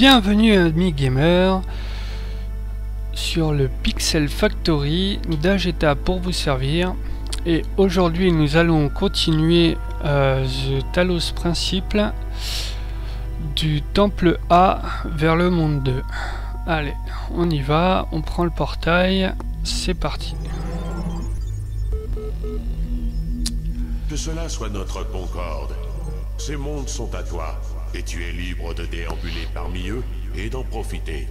Bienvenue amis gamers sur le Pixel Factory d'Ageta pour vous servir, et aujourd'hui nous allons continuer The Talos Principle du temple A vers le monde 2. Allez, on y va, on prend le portail, c'est parti. Que cela soit notre concorde. Ces mondes sont à toi, et tu es libre de déambuler parmi eux et d'en profiter.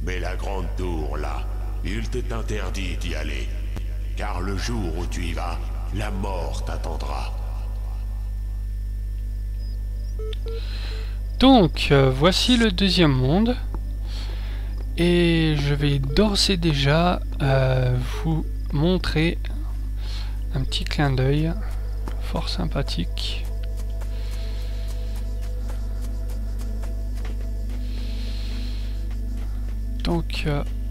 Mais la grande tour, là, il t'est interdit d'y aller. Car le jour où tu y vas, la mort t'attendra. Donc, voici le deuxième monde. Et je vais d'ores et déjà vous montrer un petit clin d'œil fort sympathique. Donc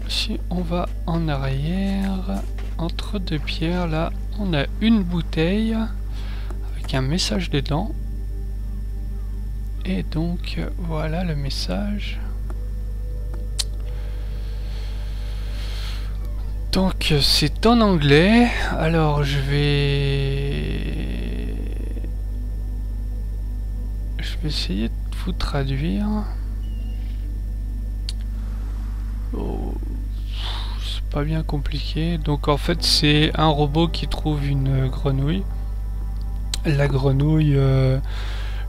si on va en arrière, entre deux pierres, là on a une bouteille avec un message dedans. Et donc voilà le message. Donc c'est en anglais, alors je vais essayer de vous traduire. Oh, c'est pas bien compliqué. Donc en fait c'est un robot qui trouve une grenouille. La grenouille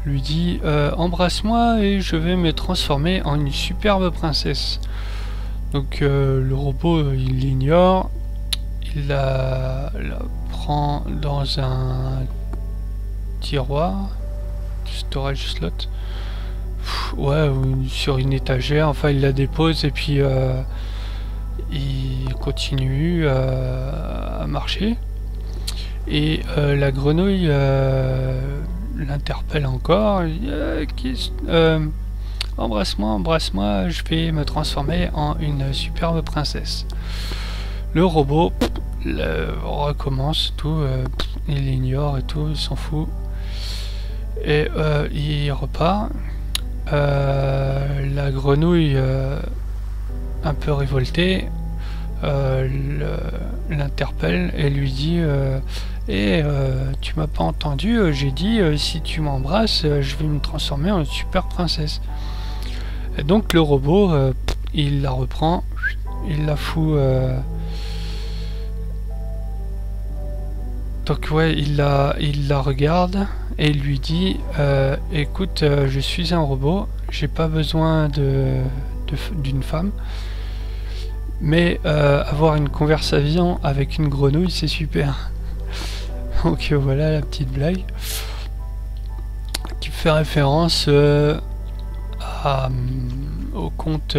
lui dit embrasse-moi et je vais me transformer en une superbe princesse. Donc le robot il l'ignore, il la prend dans un tiroir, storage slot, ouais, ou sur une étagère, enfin il la dépose et puis il continue à marcher. Et la grenouille l'interpelle encore, embrasse-moi, embrasse-moi, je vais me transformer en une superbe princesse. Le robot recommence tout, il ignore et tout, il s'en fout. Et il repart. La grenouille, un peu révoltée, l'interpelle et lui dit tu m'as pas entendu, j'ai dit si tu m'embrasses, je vais me transformer en une super princesse. Et donc le robot, il la reprend, il la fout. Donc ouais, il la regarde et il lui dit écoute, je suis un robot, j'ai pas besoin d'une femme, mais avoir une conversation avec une grenouille, c'est super. Donc voilà la petite blague qui fait référence au conte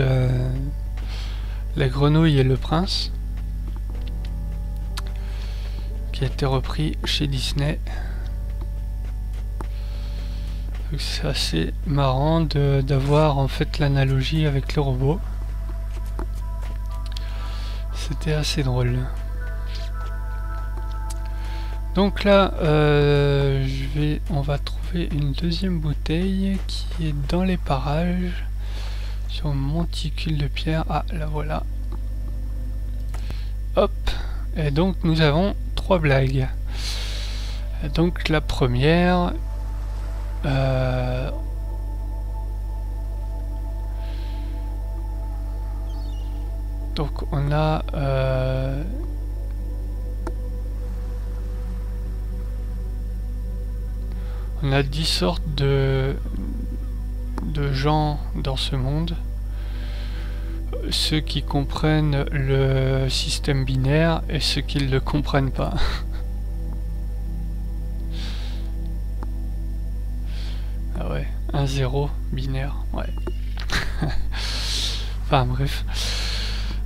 La grenouille et le prince, qui a été repris chez Disney. C'est assez marrant d'avoir en fait l'analogie avec le robot. C'était assez drôle. Donc là on va trouver une deuxième bouteille qui est dans les parages sur un monticule de pierre. Ah, la voilà. Hop, et donc nous avons trois blagues. Et donc la première, donc on a on a 10 sortes de gens dans ce monde. Ceux qui comprennent le système binaire et ceux qui ne le comprennent pas. Ah ouais, 1-0 binaire, ouais. Enfin bref.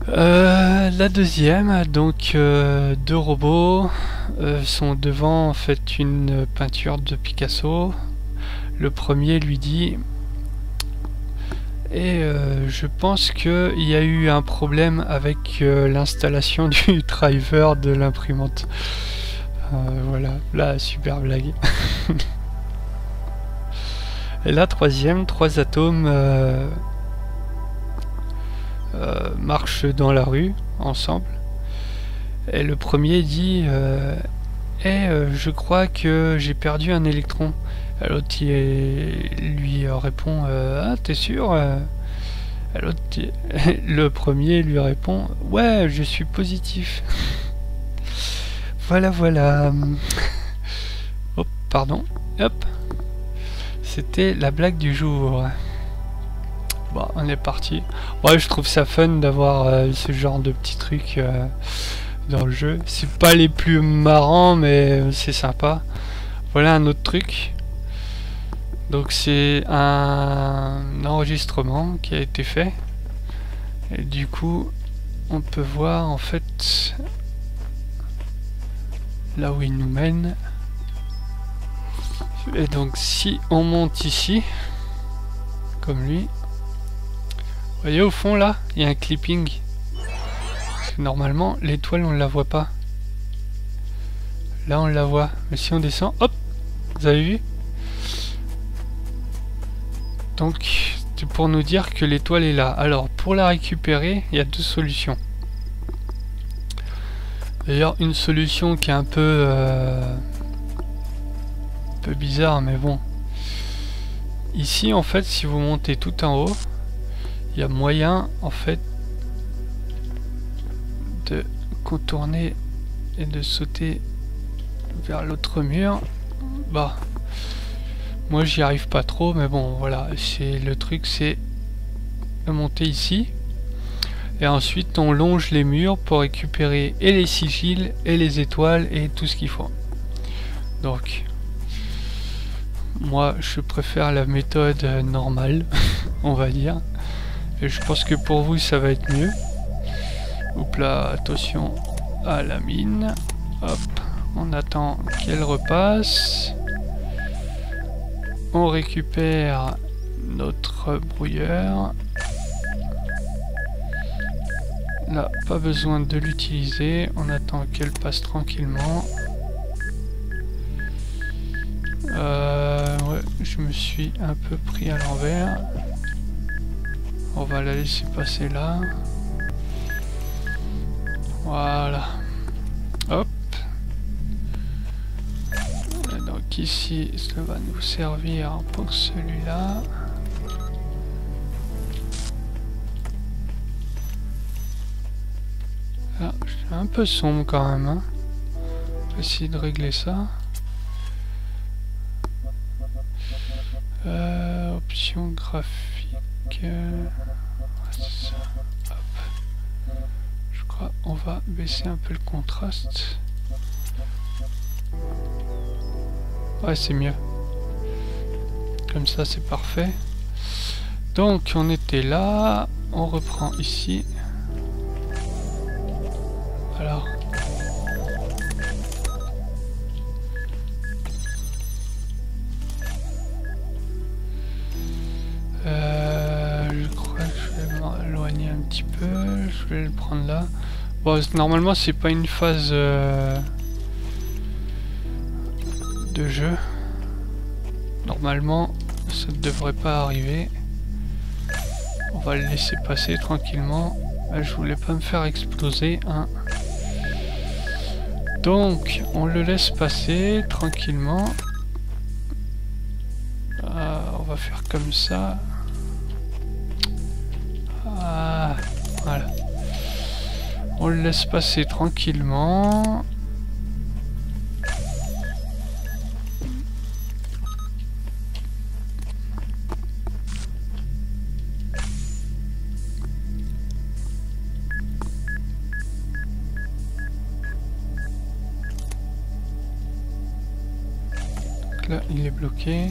La deuxième, donc deux robots sont devant en fait une peinture de Picasso. Le premier lui dit je pense qu'il y a eu un problème avec l'installation du driver de l'imprimante. Voilà, la super blague. Et la troisième, 3 atomes marchent dans la rue ensemble. Et le premier dit je crois que j'ai perdu un électron. L'autre lui répond ah, t'es sûr? Le premier lui répond ouais, je suis positif. Voilà, voilà. Oh, pardon. Hop. C'était la blague du jour. Bon, on est parti. Ouais, je trouve ça fun d'avoir ce genre de petits trucs dans le jeu. C'est pas les plus marrants, mais c'est sympa. Voilà un autre truc. Donc c'est un enregistrement qui a été fait. Et du coup, on peut voir en fait là où il nous mène. Et donc si on monte ici, comme lui, vous voyez au fond là, il y a un clipping. Normalement l'étoile on ne la voit pas. Là on la voit. Mais si on descend, hop, vous avez vu? Donc c'est pour nous dire que l'étoile est là. Alors pour la récupérer, il y a deux solutions. D'ailleurs une solution qui est un peu bizarre, mais bon. Ici en fait si vous montez tout en haut, il y a moyen en fait de contourner et de sauter vers l'autre mur. Bah moi j'y arrive pas trop, mais bon voilà, c'est le truc, c'est de monter ici et ensuite on longe les murs pour récupérer et les sigils et les étoiles et tout ce qu'il faut. Donc moi je préfère la méthode normale on va dire, et je pense que pour vous ça va être mieux. Hop là, attention à la mine. Hop, on attend qu'elle repasse. On récupère notre brouilleur. Là, pas besoin de l'utiliser. On attend qu'elle passe tranquillement. Ouais, je me suis un peu pris à l'envers. On va la laisser passer là. Voilà. Hop. Et donc ici, ça va nous servir pour celui-là. Ah, c'est un peu sombre quand même. Hein. On va essayer de régler ça. Option graphique. C'est ça. Hop. Je crois on va baisser un peu le contraste. Ouais, c'est mieux. Comme ça, c'est parfait. Donc, on était là. On reprend ici. Alors. Je crois que je vais m'éloigner un petit peu. Je vais le prendre là. Bon, normalement, c'est pas une phase de jeu. Normalement, ça ne devrait pas arriver. On va le laisser passer tranquillement. Je voulais pas me faire exploser. Hein. Donc, on le laisse passer tranquillement. On va faire comme ça. Voilà. On le laisse passer tranquillement. Donc là, il est bloqué.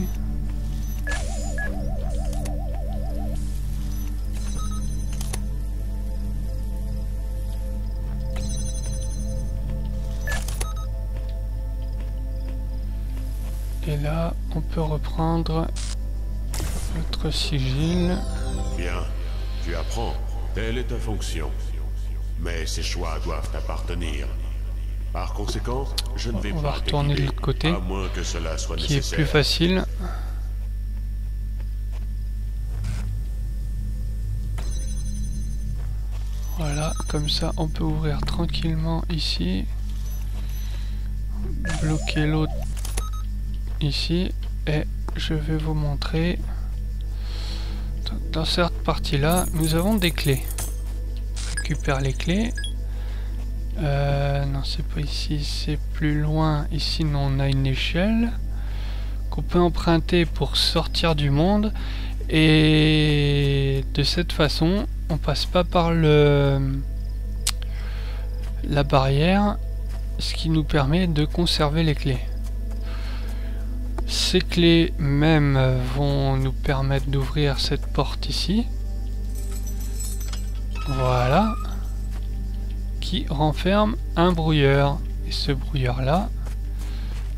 Et là, on peut reprendre notre sigil. Bien, tu apprends. Telle est ta fonction. Mais ces choix doivent t'appartenir. Par conséquent, je ne vais on va pas retourner de l'autre côté, à moins que cela soit qui nécessaire. est plus facile. Voilà, comme ça on peut ouvrir tranquillement ici. Bloquer l'autre ici. Et je vais vous montrer. Dans cette partie-là, nous avons des clés. On récupère les clés. Non, c'est pas ici, c'est plus loin. Ici, on a une échelle qu'on peut emprunter pour sortir du monde. Et de cette façon, on passe pas par la barrière, ce qui nous permet de conserver les clés. Ces clés même vont nous permettre d'ouvrir cette porte ici. Voilà. Qui renferme un brouilleur. Et ce brouilleur là,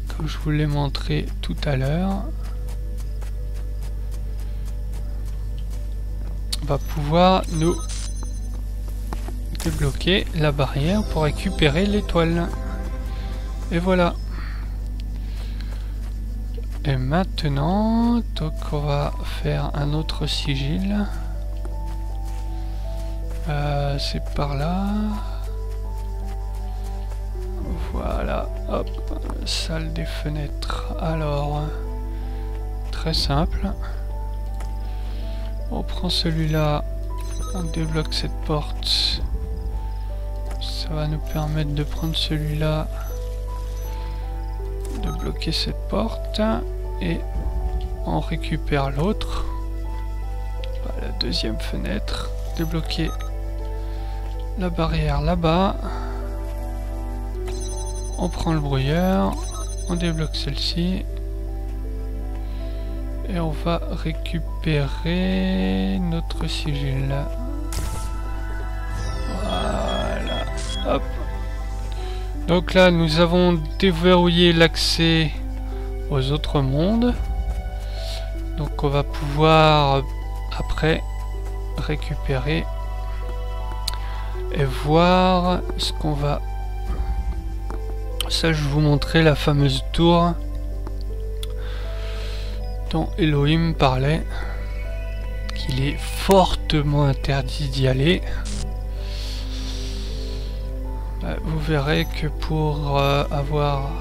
comme je vous l'ai montré tout à l'heure, va pouvoir nous débloquer la barrière pour récupérer l'étoile. Et voilà. Et maintenant, donc on va faire un autre sigil. C'est par là. Voilà, hop, salle des fenêtres. Alors, très simple. On prend celui-là, on débloque cette porte. Ça va nous permettre de prendre celui-là, de bloquer cette porte. Et on récupère l'autre. La deuxième fenêtre. Débloquer la barrière là-bas. On prend le brouilleur, on débloque celle-ci et on va récupérer notre sigil. Voilà, hop. Donc là, nous avons déverrouillé l'accès aux autres mondes. Donc on va pouvoir après récupérer et voir ce qu'on va... Ça, je vous montrais la fameuse tour dont Elohim parlait, qu'il est fortement interdit d'y aller. Vous verrez que pour avoir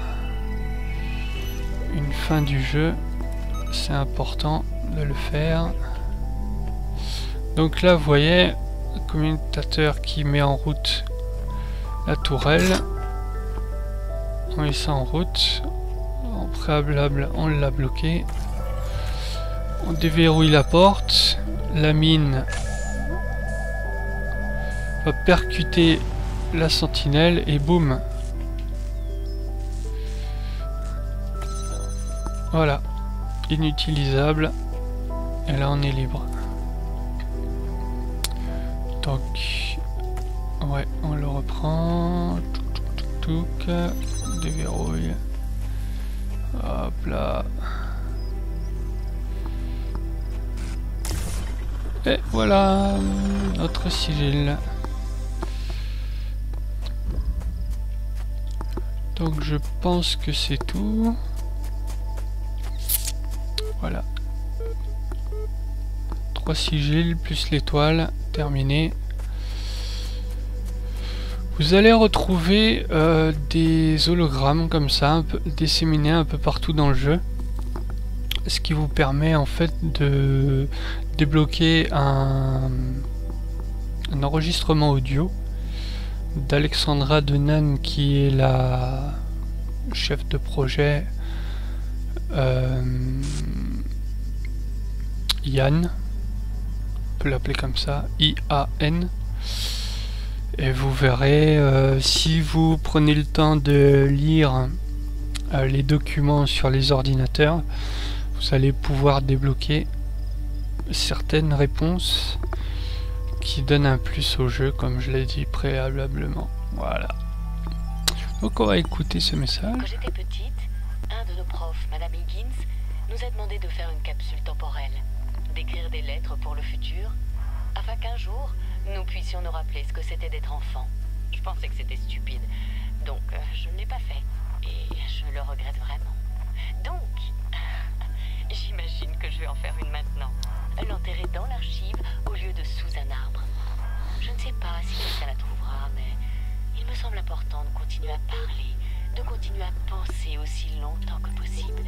une fin du jeu, c'est important de le faire. Donc là, vous voyez le commutateur qui met en route la tourelle. On met ça en route. En préalable, on l'a bloqué. On déverrouille la porte. La mine va percuter la sentinelle et boum. Voilà. Inutilisable. Et là, on est libre. Donc, ouais, on le reprend. Déverrouille. Hop là. Et voilà notre sigil. Donc je pense que c'est tout. Voilà. 3 sigils plus l'étoile. Terminé. Vous allez retrouver des hologrammes comme ça, disséminés un peu partout dans le jeu. Ce qui vous permet en fait de débloquer un enregistrement audio d'Alexandra Denan, qui est la chef de projet Yann, on peut l'appeler comme ça, I-A-N. Et vous verrez, si vous prenez le temps de lire les documents sur les ordinateurs, vous allez pouvoir débloquer certaines réponses qui donnent un plus au jeu, comme je l'ai dit préalablement. Voilà. Donc on va écouter ce message. Quand j'étais petite, un de nos profs, Madame Higgins, nous a demandé de faire une capsule temporelle, d'écrire des lettres pour le futur, afin qu'un jour, nous puissions nous rappeler ce que c'était d'être enfant. Je pensais que c'était stupide, donc je ne l'ai pas fait. Et je le regrette vraiment. Donc, j'imagine que je vais en faire une maintenant. L'enterrer dans l'archive au lieu de sous un arbre. Je ne sais pas si continuer à parler, de continuer à penser aussi longtemps que possible.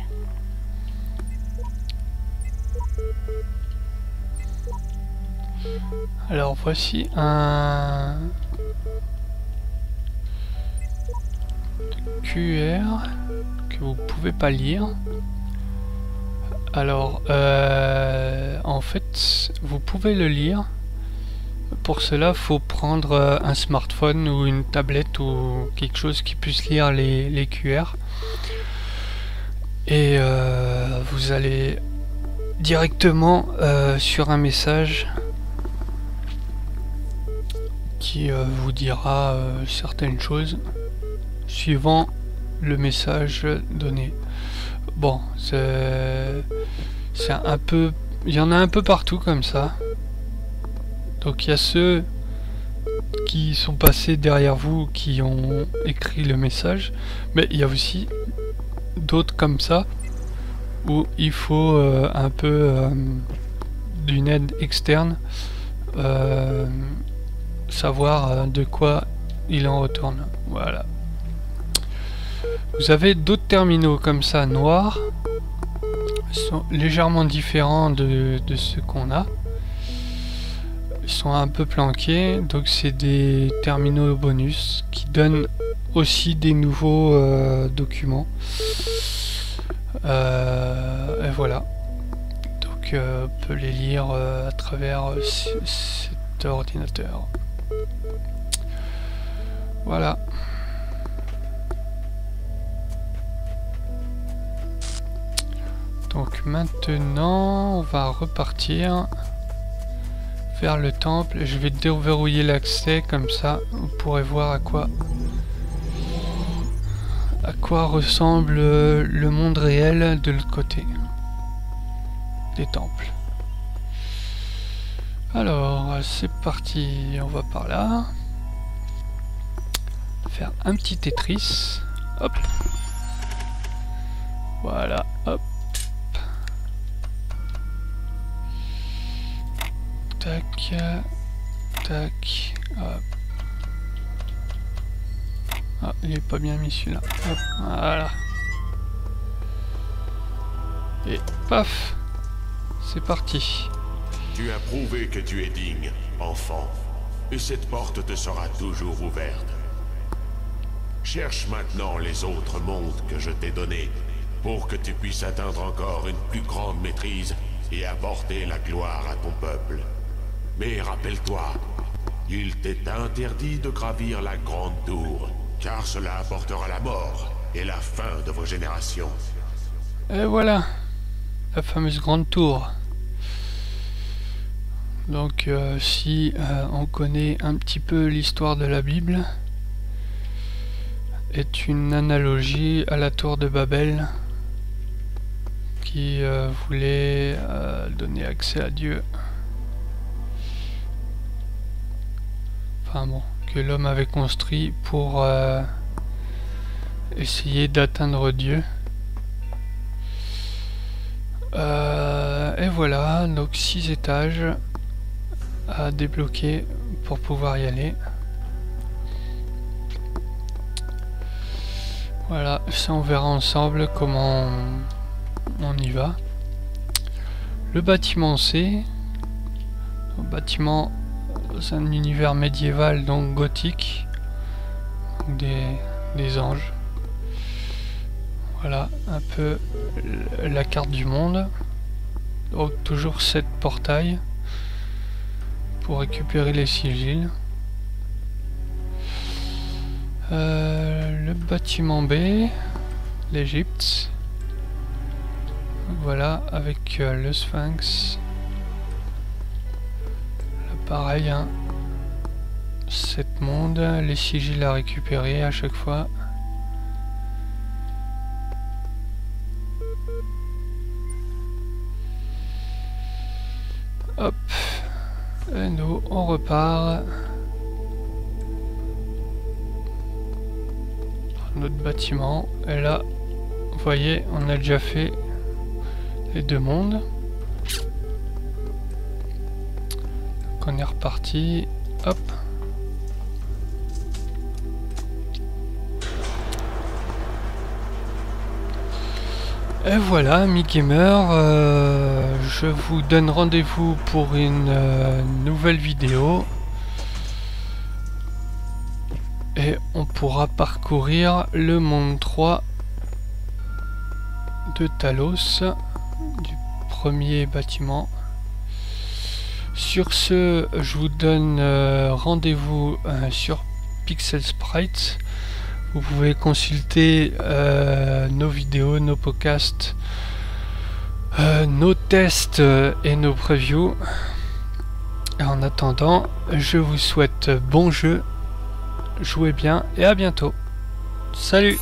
Alors voici un QR que vous pouvez pas lire. Alors en fait vous pouvez le lire. Pour cela faut prendre un smartphone ou une tablette ou quelque chose qui puisse lire les QR. Et vous allez directement sur un message qui vous dira certaines choses suivant le message donné. Bon, c'est un peu, il y en a un peu partout comme ça. Donc il y a ceux qui sont passés derrière vous qui ont écrit le message, mais il y a aussi d'autres comme ça où il faut un peu d'une aide externe, savoir de quoi il en retourne. Voilà. Vous avez d'autres terminaux comme ça noirs, ils sont légèrement différents de ceux qu'on a. Ils sont un peu planqués, donc c'est des terminaux bonus qui donnent aussi des nouveaux documents. Et voilà. Donc on peut les lire à travers cet ordinateur. Voilà. Donc maintenant on va repartir vers le temple. Je vais déverrouiller l'accès, comme ça vous pourrez voir à quoi ressemble le monde réel de l'autre côté des temples. Alors c'est parti, on va par là. Faire un petit Tetris. Hop. Voilà, hop. Tac, tac, hop. Ah, il est pas bien mis celui-là. Hop, voilà. Et paf, c'est parti. Tu as prouvé que tu es digne, enfant, et cette porte te sera toujours ouverte. Cherche maintenant les autres mondes que je t'ai donnés, pour que tu puisses atteindre encore une plus grande maîtrise et apporter la gloire à ton peuple. Mais rappelle-toi, il t'est interdit de gravir la grande tour, car cela apportera la mort et la fin de vos générations. Et voilà, la fameuse grande tour. Donc si on connaît un petit peu l'histoire de la Bible, est une analogie à la tour de Babel qui voulait donner accès à Dieu. Enfin bon, que l'homme avait construit pour essayer d'atteindre Dieu. Et voilà, donc 6 étages à débloquer pour pouvoir y aller. Voilà, ça on verra ensemble comment on y va. Le bâtiment C, le bâtiment, c'est un univers médiéval, donc gothique, des anges. Voilà un peu la carte du monde. Donc toujours 7 portails pour récupérer les sigils. Le bâtiment B, l'Égypte. Voilà, avec le Sphinx. Là, pareil, hein. 7 mondes, les sigils à récupérer à chaque fois. Hop, et nous on repart. Notre bâtiment, et là vous voyez on a déjà fait les 2 mondes, donc on est reparti. Hop, Et voilà, amis gamers, je vous donne rendez-vous pour une nouvelle vidéo. Et on pourra parcourir le monde 3 de Talos, du premier bâtiment. Sur ce, je vous donne rendez-vous sur Pixel Sprites. Vous pouvez consulter nos vidéos, nos podcasts, nos tests et nos previews. Et en attendant, je vous souhaite bon jeu, jouez bien et à bientôt. Salut!